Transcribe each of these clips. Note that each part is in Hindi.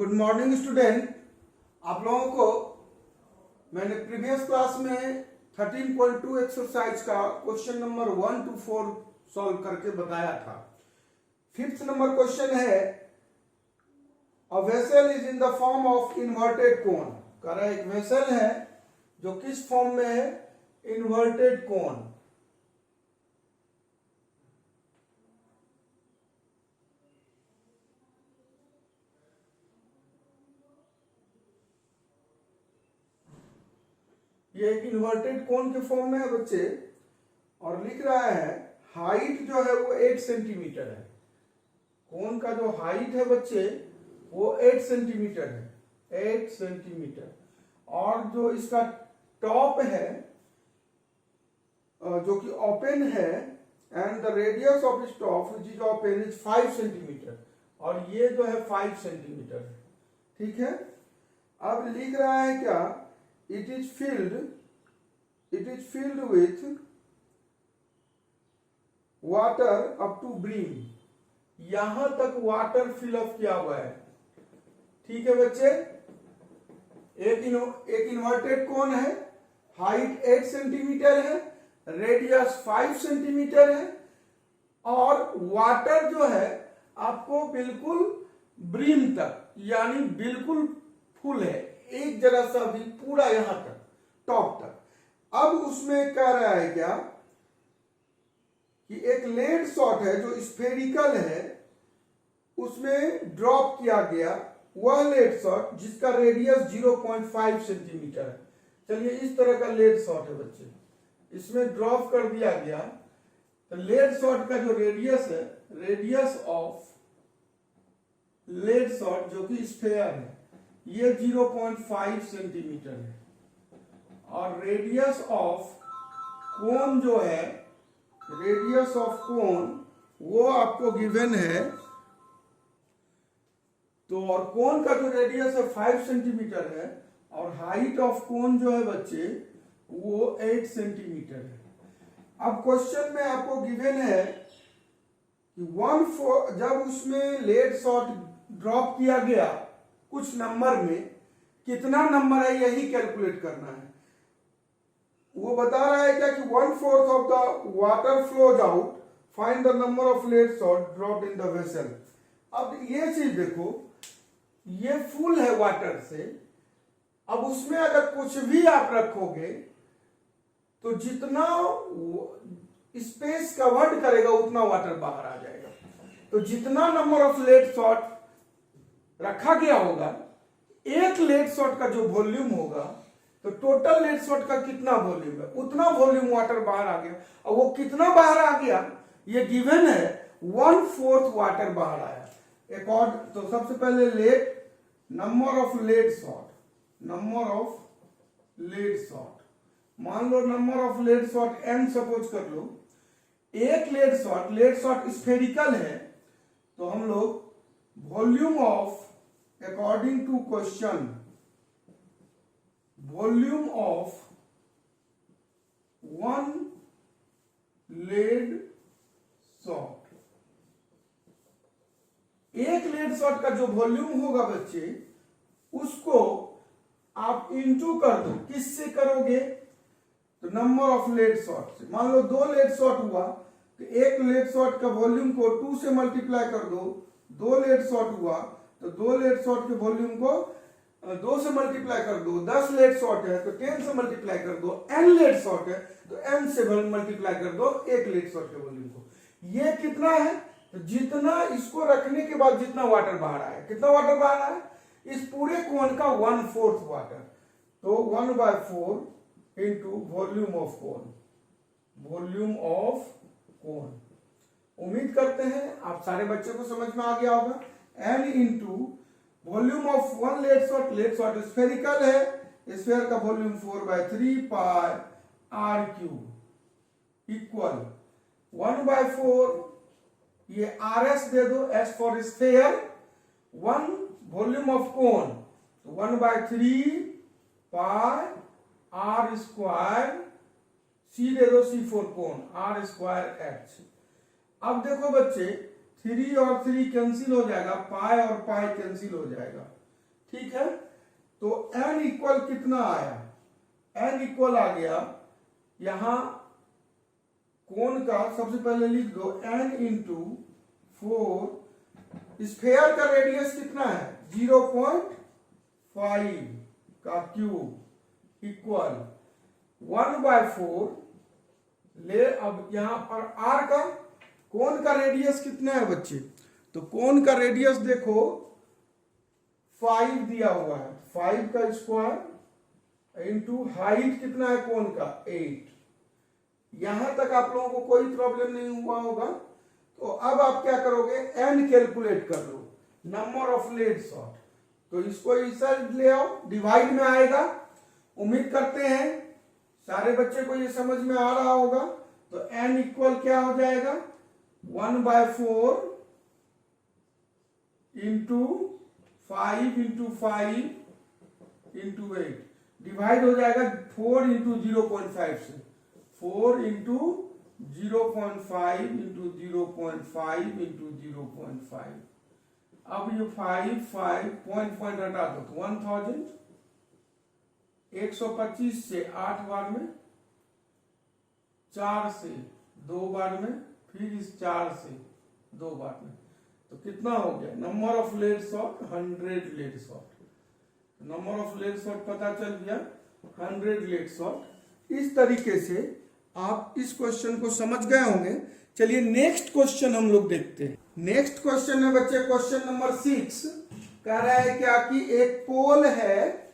Good morning student. आप लोगों को मैंने प्रीवियस क्लास में 13.2 एक्सरसाइज का क्वेश्चन नंबर 1 to 4 सॉल्व करके बताया था। फिफ्थ नंबर क्वेश्चन है a vessel is in the form of inverted कोन। कह रहा है एक वेसल है जो किस फॉर्म में है, इन्वर्टेड कोन। ये एक इन्वर्टेड कोन के फॉर्म में है बच्चे, और लिख रहा है हाइट जो है वो 8 सेंटीमीटर है। कोन का जो हाइट है बच्चे वो 8 सेंटीमीटर है, 8 सेंटीमीटर। और जो इसका टॉप है जो कि ओपन है, एंड द रेडियस ऑफ इस top which is open is 5 centimetre, और ये जो है 5 सेंटीमीटर है। ठीक है, अब लिख रहा है क्या, it is filled with water up to brim। यहां तक वाटर फिलअप किया हुआ है। ठीक है बच्चे, एक इन्वर्टेड कोन है, हाइट 8 सेंटीमीटर है, रेडियस 5 सेंटीमीटर है, और वाटर जो है आपको बिल्कुल ब्रिम तक यानी बिल्कुल फुल है, एक जरा सा भी, पूरा यहां तक टॉप तक। अब उसमें कह रहा है क्या कि एक लेड शॉट है जो स्फेरिकल है, उसमें ड्रॉप किया गया वह लेड शॉट जिसका रेडियस 0.5 सेंटीमीटर है। चलिए इस तरह का लेड शॉट है बच्चे, इसमें ड्रॉप कर दिया गया। तो लेड शॉट का जो रेडियस है, रेडियस ऑफ लेड शॉट जो कि स्फेयर है, ये 0.5 सेंटीमीटर है, और रेडियस ऑफ कोन जो है, रेडियस ऑफ कोन वो आपको गिवन है। तो और कोन का जो रेडियस है 5 सेंटीमीटर है, और हाइट ऑफ कोन जो है बच्चे वो 8 सेंटीमीटर है। अब क्वेश्चन में आपको गिवन है कि 1/4 जब उसमें लेड शॉट ड्रॉप किया गया कुछ नंबर में, कितना नंबर है यही कैलकुलेट करना है। वो बता रहा है क्या कि 1/4 of the water flows out, find the number of lead shot dropped in the vessel. अब ये चीज देखो, ये फुल है वाटर से, अब उसमें अगर कुछ भी आप रखोगे तो जितना स्पेस कवर्ड करेगा उतना वाटर बाहर आ जाएगा। तो जितना नंबर ऑफ लेड शॉट रखा गया होगा, एक लेड शॉट का जो वॉल्यूम होगा, तो टोटल लेड शॉट का कितना वॉल्यूम है, उतना वॉल्यूम वाटर बाहर आ गया। और वो कितना बाहर आ गया ये गिवन है, 1/4 वाटर बाहर आया। एक और, तो सबसे पहले lead number of lead shot, number of lead shot, मान लो number of lead shot n suppose कर लो। एक लेड शॉट स्फेरिकल है, तो हम लोग volume of, according to question, volume of 1 lead shot, एक लेड शॉट का जो वॉल्यूम होगा बच्चे, उसको आप इंटू कर दो। किससे करोगे, तो नंबर ऑफ लेड शॉट से। मान लो 2 लेड शॉट हुआ, तो एक लेड शॉट का वॉल्यूम को 2 से मल्टीप्लाई कर दो। 2 लेड शॉट हुआ तो 2 लेड शॉट के वॉल्यूम को 2 से मल्टीप्लाई कर दो। 10 लेड शॉट है तो 10 से मल्टीप्लाई कर दो। n लेड शॉट है तो n से मल्टीप्लाई कर दो एक लेड शॉट के वॉल्यूम को। ये कितना है, तो जितना इसको रखने के बाद जितना वाटर बाहर आया, कितना वाटर बाहर आया, इस पूरे कोन का 1/4 वाटर। तो 1/4 into volume of cone, volume of कोन। उम्मीद करते हैं आप सारे बच्चों को समझ में आ गया होगा। n into volume of 1 lead shot, lead shot spherical है, स्फेयर का volume 4/3 pi r cube equal 1/4, ये rs दे दो, s for sphere, 1 volume of cone, तो 1/3 पाई r स्क्वायर, c दे दो, c for cone, r square h। अब देखो बच्चे 3 और 3 कैंसिल हो जाएगा, पाई और पाई कैंसिल हो जाएगा, ठीक है, तो n इक्वल कितना आया, n इक्वल आ गया यहां कोण का, सबसे पहले लिख दो n इंटू 4, स्फेयर का रेडियस कितना है 0.5 का क्यूब इक्वल 1/4 ले। अब यहां पर r का, कोण का रेडियस कितना है बच्चे, तो कोण का रेडियस देखो 5 दिया हुआ है, 5 का स्क्वायर इंटू हाइट कितना है कोण का 8। यहां तक आप लोगों को कोई प्रॉब्लम नहीं हुआ होगा। तो अब आप क्या करोगे, n कैलकुलेट कर लो, नंबर ऑफ लेड शॉट। तो इसको इसे ले आओ, डिवाइड में आएगा। उम्मीद करते हैं सारे बच्चे को ये समझ में आ रहा होगा। तो n इक्वल क्या हो जाएगा 1/4 इंटू 5 इंटू 5 इंटू 8, डिवाइड हो जाएगा 4 इंटू 0.5 से, 4 इंटू 0.5 इंटू 0.5 इंटू 0.5। अब ये 5 पॉइंट हटा दो तो 1000, 125 से 8 बार में, 4 से 2 बार में, फिर इस 4 से 2 बार में, तो कितना हो गया number of lead shot 100 lead shot. Number of lead shot पता चल गया 100 लेड शॉट। इस तरीके से आप इस क्वेश्चन को समझ गए होंगे। चलिए नेक्स्ट क्वेश्चन हम लोग देखते हैं। नेक्स्ट क्वेश्चन है बच्चे क्वेश्चन नंबर 6। कह रहा है क्या कि एक पोल है,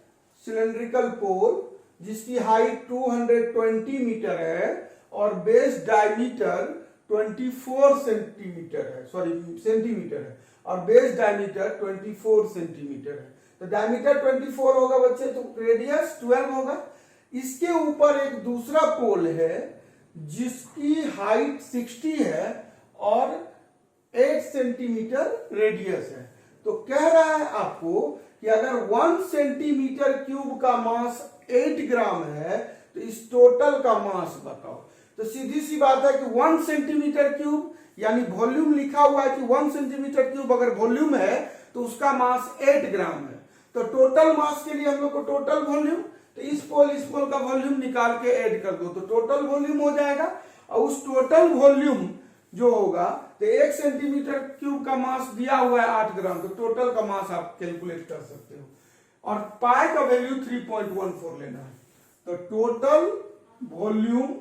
सिलेंड्रिकल पोल, जिसकी हाइट 220 मीटर है और बेस डायमीटर 24 सेंटीमीटर है, सॉरी सेंटीमीटर है, और बेस डायमीटर 24 सेंटीमीटर है। तो डायमीटर 24 होगा बच्चे, तो रेडियस 12 होगा। इसके ऊपर एक दूसरा पोल है जिसकी हाइट 60 है और 8 सेंटीमीटर रेडियस है। तो कह रहा है आपको कि अगर 1 सेंटीमीटर क्यूब का मास 8 ग्राम है तो इस टोटल का मास बताओ। तो सीधी सी बात है कि 1 सेंटीमीटर क्यूब यानी वॉल्यूम लिखा हुआ है कि 1 सेंटीमीटर क्यूब अगर वॉल्यूम है तो उसका मास 8 ग्राम है। तो टोटल मास के लिए हम लोग को टोटल वॉल्यूम, तो इस पोल का वॉल्यूम निकाल के ऐड कर दो तो टोटल वॉल्यूम हो जाएगा। और उस टोटल वॉल्यूम जो होगा तो 1 सेंटीमीटर क्यूब का मास दिया हुआ है 8 ग्राम, तो टोटल का मास आप कैलकुलेट कर सकते हो। और पाई का वैल्यू 3.14 लेना है। तो टोटल वॉल्यूम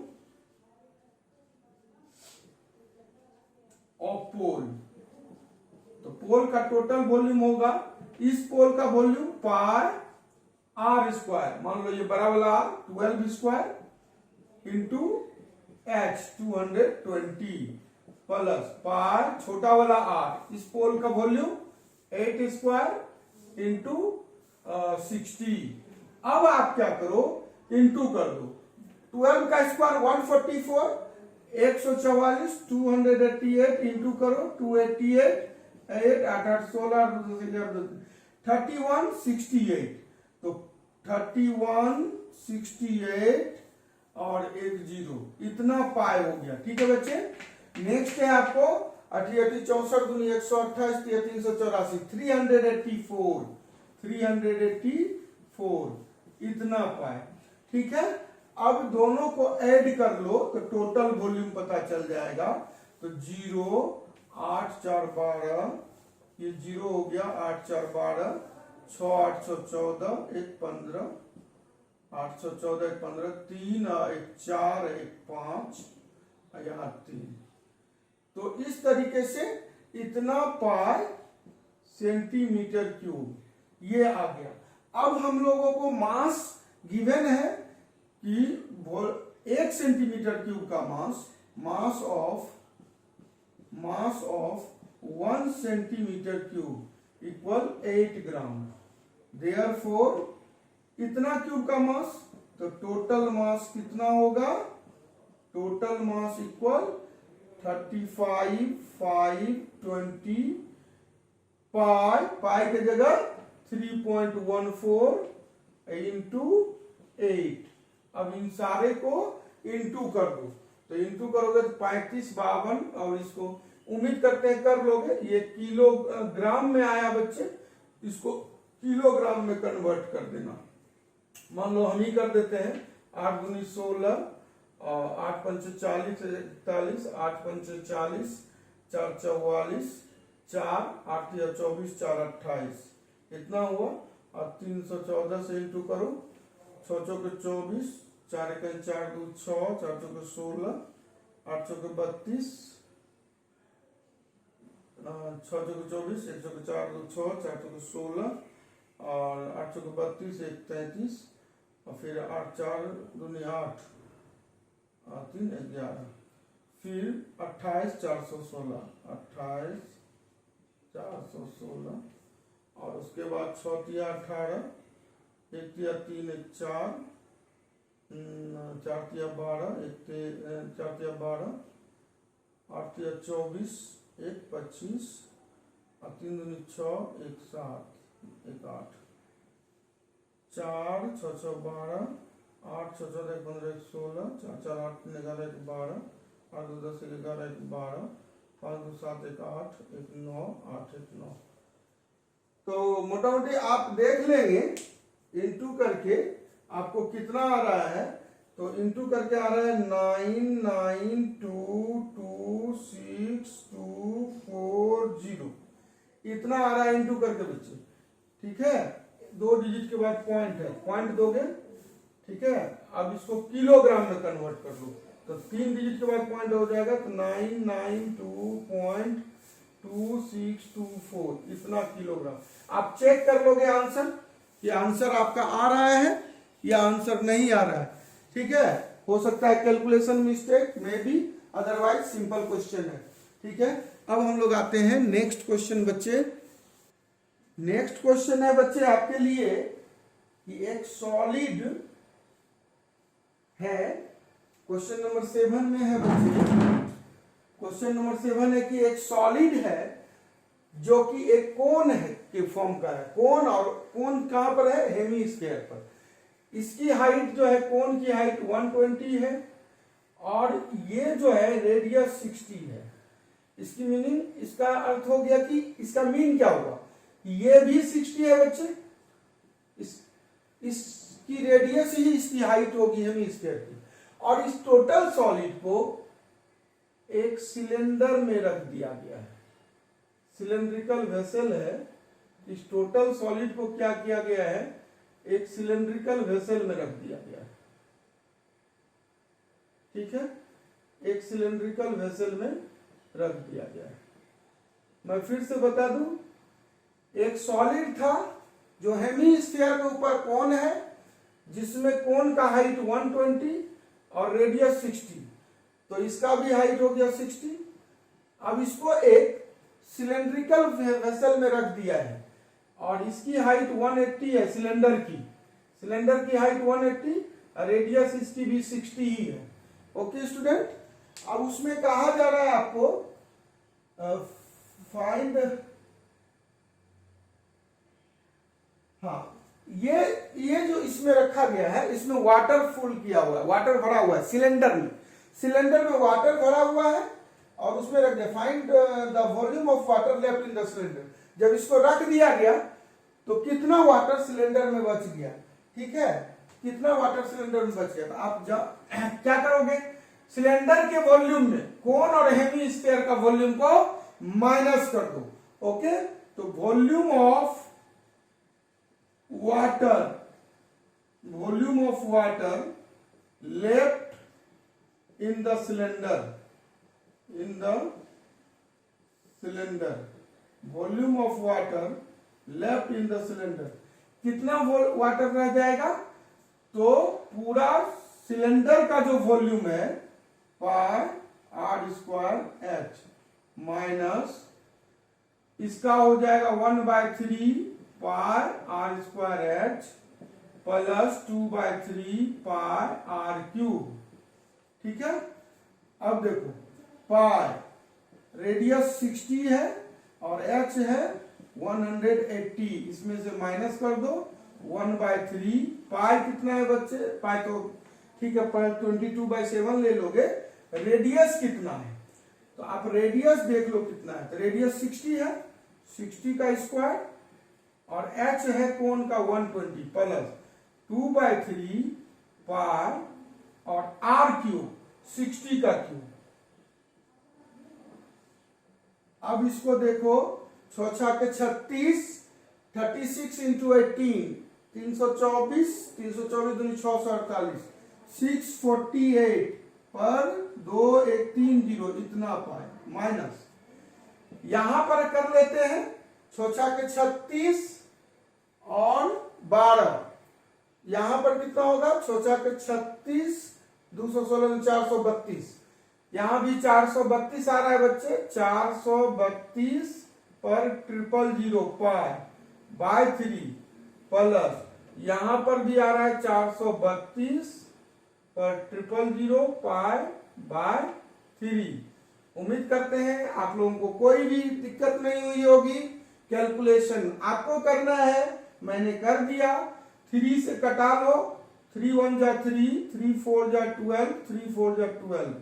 ऑफ पोल, तो पोल का टोटल वॉल्यूम होगा, इस पोल का वॉल्यूम पाई आर स्क्वायर, मान लो ये बड़ा वाला R 12 square into H 220 plus pi छोटा वाला आर, इस पोल का वॉल्यूम 8 स्क्वायर इंटू 60। अब आप क्या करो, इंटू कर दो, 12 का स्क्वायर 144, 144 288 इंटू करो 288, 8 8 8 16 31 68, तो 31 68 और 1 0, इतना पाई हो गया। ठीक है बच्चे। नेक्स्ट है आपको 88 64 दूनी 128 384 384 इतना पाई। ठीक है। अब दोनों को ऐड कर लो तो टोटल वॉल्यूम पता चल जाएगा। तो 0 8 4 12, ये 0 हो गया, 8 4 12, 6 814 1 15, 814 1 15, 3 1 4 1 5, यहाँ 3। तो इस तरीके से इतना पाई सेंटीमीटर क्यूब ये आ गया। अब हम लोगों को मास गिवन है कि 1 सेंटीमीटर क्यूब का mass of 1 centimetre cube equal 8 gram. Therefore इतना क्यूब का मास, तो टोटल मास कितना होगा, टोटल मास इक्वल 35 5 20 पाई के जगह 3.14 इंटू 8। अब इन सारे को इंटू कर दो, तो इंटू करोगे तो 35 52, और इसको उम्मीद करते हैं कर लोगे। ये किलोग्राम में आया बच्चे, इसको किलोग्राम में कन्वर्ट कर देना। मान लो हम ही कर देते हैं, 8 दूनी 16 और 8 पंचे 40 41, 8 पंचे 40, 4 44, 4 8 या 24, 4 28, इतना हुआ। और 314 से इंटू करो, 6 चौके 24, 4 1 4 2 6, 4 चौके 16, 8 चौके 32, 6 चौके 24, 1 चौके 4 2 6, 4 चौके 16 और 8 चौके 32, 1 33 और फिर 8 4 दूनी 8 और 3 11, फिर 28 416, 28 416 और उसके बाद 6 तिया 18, 1 तिया 3 1 4, 4 तिया 12, 4 तिया 12, 8 तिया 24, 1 25 और 3 दूनी 6, 1 7, 1 8, 4 6 6 12, 8 6 6 1 15 1 16, 4 4 8 11 1 12, 8 2 10 11 1 12, 5 2 7 1 8, 1 9, 8 1 9। तो मोटा मोटी आप देख लेंगे इंटू करके आपको कितना आ रहा है। तो इंटू करके आ रहा है 99222624 इतना आ रहा है इंटू करके बच्चे। ठीक है, 2 डिजिट के बाद पॉइंट है, पॉइंट दोगे। ठीक है, अब इसको किलोग्राम में कन्वर्ट कर लो तो 3 डिजिट के बाद पॉइंट हो जाएगा तो 992.2624 इतना किलोग्राम। आप चेक कर लोगे आंसर कि आंसर आपका आ रहा है या आंसर नहीं आ रहा है। ठीक है, हो सकता है कैलकुलेशन मिस्टेक में भी, अदरवाइज सिंपल क्वेश्चन है। ठीक है, अब हम लोग आते हैं नेक्स्ट क्वेश्चन बच्चे। नेक्स्ट क्वेश्चन है बच्चे आपके लिए कि एक सॉलिड है, क्वेश्चन नंबर 7 में है बच्चे। क्वेश्चन नंबर 7 है कि एक सॉलिड है जो कि एक कोन है के फॉर्म का है। कोन, और कोन कहां पर है? हेमीस्फीयर पर। इसकी हाइट जो है, कोन की हाइट 120 है और ये जो है रेडियस 60 है। इसकी मीनिंग, इसका अर्थ हो गया कि इसका मीन क्या हुआ, ये भी 60 है बच्चे, इसकी रेडियस ही इसकी हाइट होगी हेमीस्फीयर की। और इस टोटल सॉलिड को एक सिलेंडर में रख दिया गया है, सिलेंड्रिकल वेसल है। इस टोटल सॉलिड को क्या किया गया है, एक सिलेंड्रिकल वेसल में रख दिया गया है। ठीक है, एक सिलेंड्रिकल वेसल में रख दिया गया है। मैं फिर से बता दूं, एक सॉलिड था जो हेमीस्फीयर के ऊपर कोन है, जिसमें कोन का हाइट 120 और रेडियस 60, तो इसका भी हाइट हो गया 60। अब इसको एक सिलेंड्रिकल वेसल में रख दिया है और इसकी हाइट 180 है, सिलेंडर की हाइट 180 और रेडियस इसकी भी 60 ही है। ओके स्टूडेंट, अब उसमें कहा जा रहा है आपको फाइंड, हाँ, ये जो इसमें रखा गया है, इसमें वाटर फुल किया हुआ है, वाटर भरा हुआ है सिलेंडर में वाटर भरा हुआ है और उसमें रख दिया find the volume of water left in the cylinder. जब इसको रख दिया गया तो कितना वाटर सिलेंडर में बच गया। ठीक है, कितना वाटर सिलेंडर में बच गया, तो आप क्या करोगे, सिलेंडर के वॉल्यूम में कोन और हेमीस्फीयर का वॉल्यूम को माइनस कर दो। ओके, तो volume of water left in the cylinder, volume of water left in the cylinder, कितना वाटर रह जाएगा, तो पूरा सिलेंडर का जो वॉल्यूम है pi r square h minus इसका हो जाएगा 1/3 pi r square h plus 2/3 pi r cube. ठीक है, अब देखो पाई रेडियस 60 है और एच है 180, इसमें से माइनस कर दो 1/3। पाई कितना है बच्चे, पाई तो ठीक है 22/7 ले लोगे। रेडियस कितना है, तो आप रेडियस देख लो कितना है, तो रेडियस 60 है, 60 का स्क्वायर और h है कोण का 120 प्लस 2/3 पाई और r क्यूब 60 का क्यूब। अब इसको देखो, 6 के 36, 36 इंटू 18 324, 324 दूनी 648, 648 पर 2 1 3 0 इतना पाए माइनस, यहां पर कर लेते हैं 6 के 36 और 12, यहां पर कितना होगा 6 के 36, 216 432, यहां भी 432 आ रहा है बच्चे, 432 पर 000 पाई बाय 3 प्लस यहां पर भी आ रहा है 432 पर 000 पाई बाय 3। उम्मीद करते हैं आप लोगों को कोई भी दिक्कत नहीं हुई होगी। कैलकुलेशन आपको करना है, मैंने कर दिया। 3 से कटा लो, 3 1 जा 3, 3 4 जा 12, 3 4 जा 12,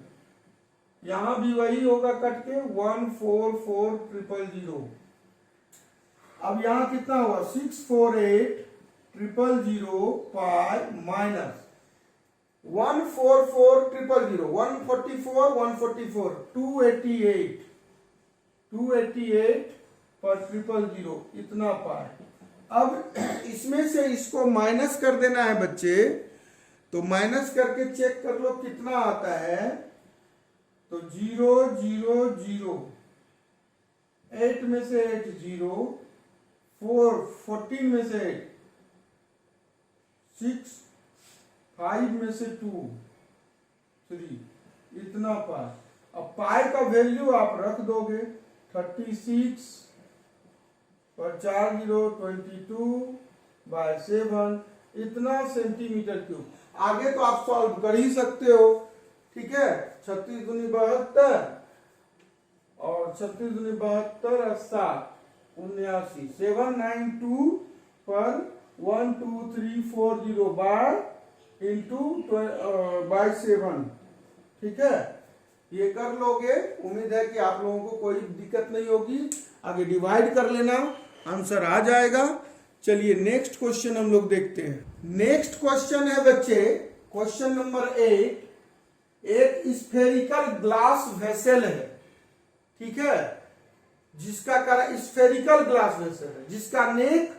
यहां भी वही होगा कट के 1 4 4 000। अब यहां कितना हुआ 648 000 पाई माइनस 144 000, 144 144 288 पर 000 इतना पाई। अब इसमें से इसको माइनस कर देना है बच्चे, तो माइनस करके चेक कर लो कितना आता है। तो 0 0 0, 8 में से 8 0, 4 14 में से 8 6, 5 में से 2 3 इतना पाई। अब पाई का वैल्यू आप रख दोगे 36 पर 4 0 22/7 इतना सेंटीमीटर क्यूब। आगे तो आप सॉल्व कर ही सकते हो, ठीक है। 36 दूनी 72 और 36 दूनी 72 और 7 79, 792 पर 12340 बाय 7, ठीक है। ये कर लोगे, उम्मीद है कि आप लोगों को कोई दिक्कत नहीं होगी। आगे डिवाइड कर लेना, आंसर आ जाएगा। चलिए नेक्स्ट क्वेश्चन हम लोग देखते हैं। नेक्स्ट क्वेश्चन है बच्चे, क्वेश्चन नंबर 8। एक स्फेरिकल ग्लास वेसल है, ठीक है, जिसका स्फेरिकल ग्लास वेसल है, जिसका नेक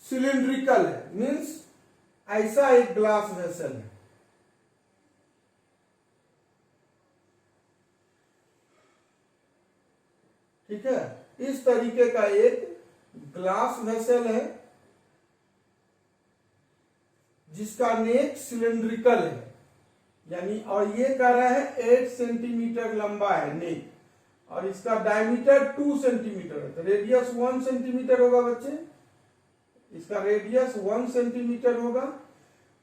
सिलिंड्रिकल है, मींस ऐसा एक ग्लास वेसल है। ठीक है, इस तरीके का एक ग्लास वेसल है जिसका नेक सिलिंड्रिकल है, यानी, और ये कह रहा है 8 सेंटीमीटर लंबा है नेक, और इसका डायमीटर 2 सेंटीमीटर है, तो रेडियस 1 सेंटीमीटर होगा बच्चे, इसका रेडियस 1 सेंटीमीटर होगा।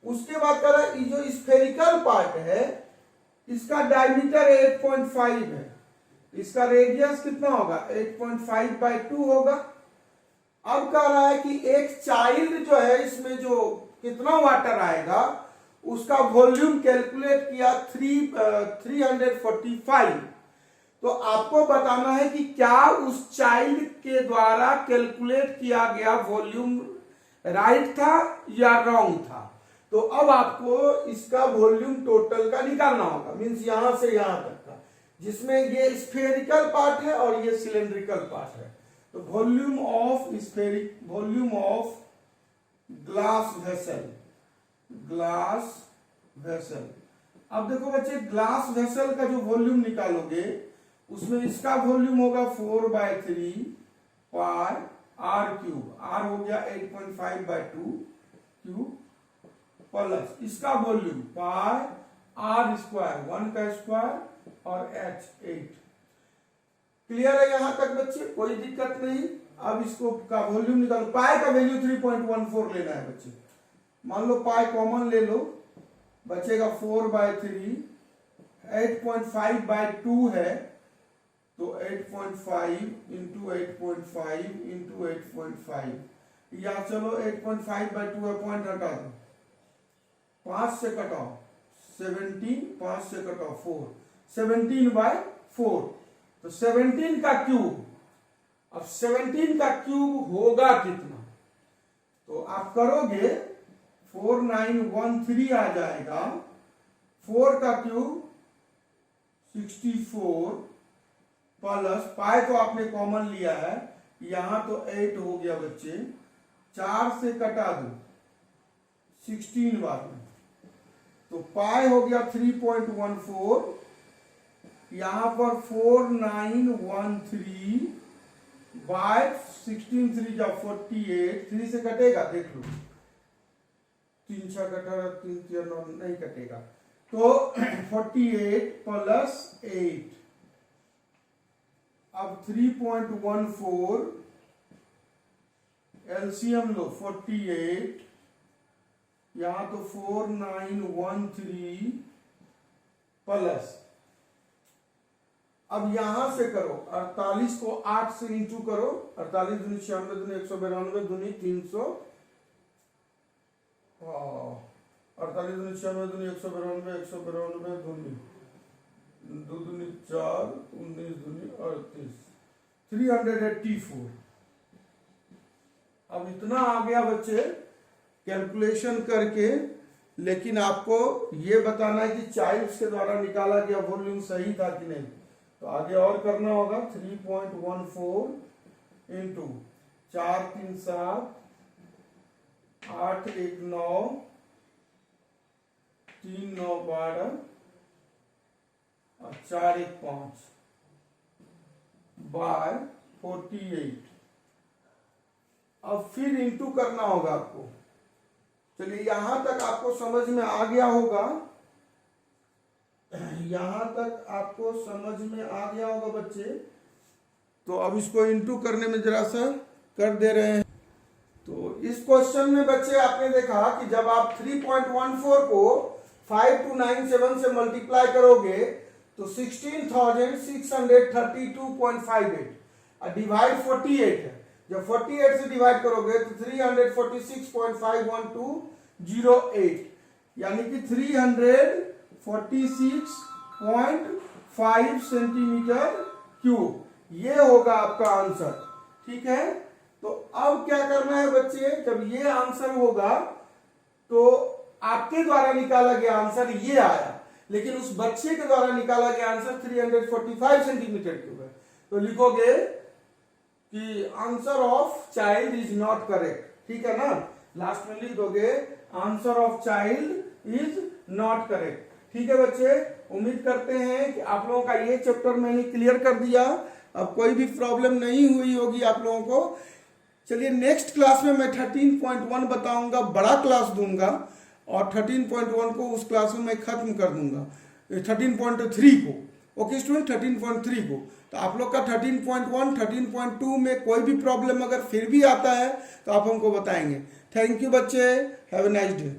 उसके बाद कह रहा है जो स्फेरिकल पार्ट है इसका डायमीटर 8.5 है, इसका रेडियस कितना होगा 8.5/2 होगा। अब कह रहा है कि एक चाइल्ड जो है, इसमें जो कितना वाटर आएगा उसका वॉल्यूम कैलकुलेट किया 345। तो आपको बताना है कि क्या उस चाइल्ड के द्वारा कैलकुलेट किया गया वॉल्यूम राइट था या रॉन्ग था। तो अब आपको इसका वॉल्यूम टोटल का निकालना होगा, मींस यहां से यहां तक का, जिसमें ये स्फेरिकल पार्ट है और ये सिलेंड्रिकल पार्ट है। तो वॉल्यूम ऑफ ग्लास वेसल। अब देखो बच्चे, ग्लास वेसल का जो वॉल्यूम निकालोगे उसमें इसका वॉल्यूम होगा 4/3 पाई r क्यूब, r हो गया 8.5/2 क्यूब, प्लस इसका वॉल्यूम पाई r स्क्वायर, 1 का स्क्वायर और h 8। क्लियर है यहां तक बच्चे, कोई दिक्कत नहीं। अब इसको का वॉल्यूम निकालो, पाई का वैल्यू 3.14 लेना है बच्चे। मान लो पाई कॉमन ले लो, बचेगा 4/3, 8.5/2 है, तो 8.5 इंटू 8.5 इंटू 8.5, या चलो 8.5/2 है, पॉइंट हटा दो, 5 से कटाओ 17, 5 से कटाओ 4, 17/4, तो 17 का क्यूब। अब 17 का क्यूब होगा कितना, आप करोगे 4913 आ जाएगा। 4 का क्यूब 64 प्लस पाई तो आपने कॉमन लिया है, यहां तो 8 हो गया बच्चे, 4 से कटा दो 16 बार में, तो पाई हो गया 3.14, यहां पर 4913 बाय 16 3 जा 48, 3 से कटेगा, देख लो 3 6 कटा 3 3 9 नहीं कटेगा, तो 48 प्लस 8, अब 3.14 एलसीएम लो 48, यहां तो 4913 प्लस, अब यहां से करो 48 को 8 से इंटू करो, 48 दूनी 96 दूनी 192 दूनी 300, 48 दूनी 96 दूनी 192 192 दूनी 2 दूनी 4 19 दूनी 38, 384। अब इतना आ गया बच्चे कैलकुलेशन करके, लेकिन आपको ये बताना है कि चाइल्ड्स के द्वारा निकाला गया वॉल्यूम सही था कि नहीं, तो आगे और करना होगा। 3.14 इंटू 4 3 7 8 1 9 3 9 12 और 4 1 5 बाय 48। अब फिर इंटू करना होगा आपको। चलिए यहां तक आपको समझ में आ गया होगा, यहां तक आपको समझ में आ गया होगा बच्चे। तो अब इसको इंटू करने में जरा सा कर दे रहे हैं। तो इस क्वेश्चन में बच्चे आपने देखा कि जब आप 3.14 को 5297 से मल्टीप्लाई करोगे तो 16,632.58 और डिवाइड 48 है, जब 48 से डिवाइड करोगे तो 346.51208, यानी कि 346.5 सेंटीमीटर क्यूब, ये होगा आपका आंसर। ठीक है, तो अब क्या करना है बच्चे, जब ये आंसर होगा तो आपके द्वारा निकाला गया आंसर ये आया, लेकिन उस बच्चे के द्वारा निकाला गया आंसर 345 सेंटीमीटर क्यूब है, तो लिखोगे कि answer of child is not correct. ठीक है ना, लास्ट में लिख दोगे answer of child is not correct. ठीक है बच्चे, उम्मीद करते हैं कि आप लोगों का ये चैप्टर मैंने क्लियर कर दिया, अब कोई भी प्रॉब्लम नहीं हुई होगी आप लोगों को। चलिए नेक्स्ट क्लास में मैं 13.1 बताऊंगा, बड़ा क्लास दूंगा, और 13.1 को उस क्लास में मैं खत्म कर दूंगा 13.3 को। ओके स्टूडेंट, 13.3 को। तो आप लोग का 13.1 13.2 में कोई भी प्रॉब्लम अगर फिर भी आता है तो आप हमको बताएंगे। थैंक यू बच्चे, हैव ए नाइस डे।